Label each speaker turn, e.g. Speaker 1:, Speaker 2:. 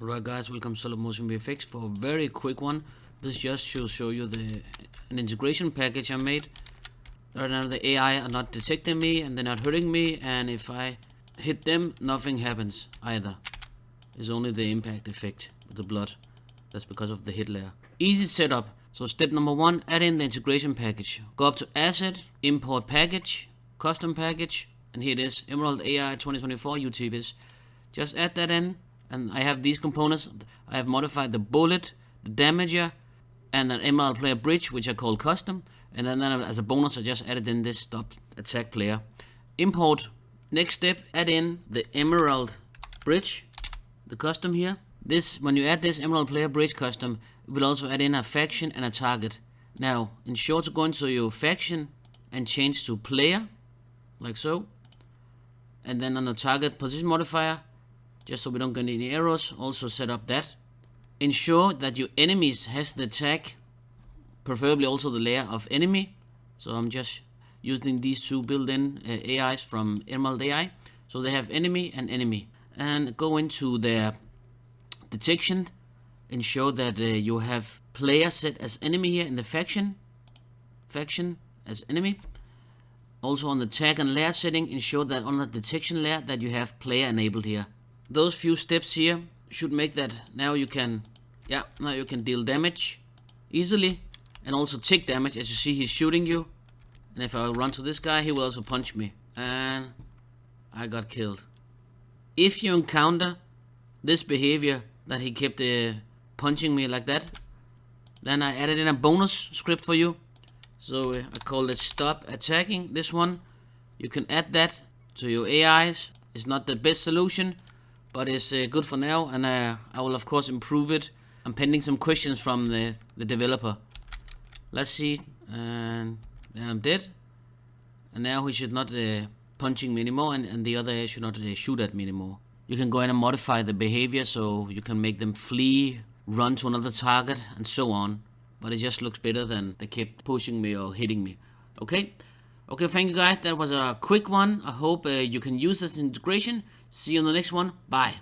Speaker 1: Alright guys, welcome to Solid Motion VFX for a very quick one. This just should show you an integration package I made. Right now the AI are not detecting me and they're not hurting me, and if I hit them, nothing happens either. It's only the impact effect of the blood. That's because of the hit layer. Easy setup. So step number 1, add in the integration package. Go up to Asset, Import Package, Custom Package, and here it is, EmeraldAI 2024 Jutps. Just add that in. And I have these components. I have modified the bullet, the damager, and an Emerald player bridge, which I call custom. And then as a bonus, I just added in this stop attack player. Import. Next step, add in the Emerald bridge, the custom here. This, when you add this Emerald player bridge custom, it will also add in a faction and a target. Now, ensure to go into your faction and change to player, like so. And then on the target position modifier, just so we don't get any errors, also set up that. Ensure that your enemies has the tag, preferably also the layer of enemy. So I'm just using these two built-in AIs from EmeraldAI. So they have enemy and enemy. And go into their detection. Ensure that you have player set as enemy here in the faction as enemy. Also on the tag and layer setting, ensure that on the detection layer that you have player enabled here. Those few steps here should make that now you can deal damage easily and also take damage. As you see, he's shooting you, and if I run to this guy, he will also punch me, and I got killed. If you encounter this behavior that he kept punching me like that, then I added in a bonus script for you. So I call it stop attacking. This one, you can add that to your AIs. It's not the best solution, but it's good for now, and I will of course improve it. I'm pending some questions from the developer. Let's see, and I'm dead. And now he should not punching me anymore, and the other should not shoot at me anymore. You can go in and modify the behavior, so you can make them flee, run to another target, and so on. But it just looks better than they kept pushing me or hitting me. Okay, thank you guys. That was a quick one. I hope you can use this integration. See you on the next one. Bye.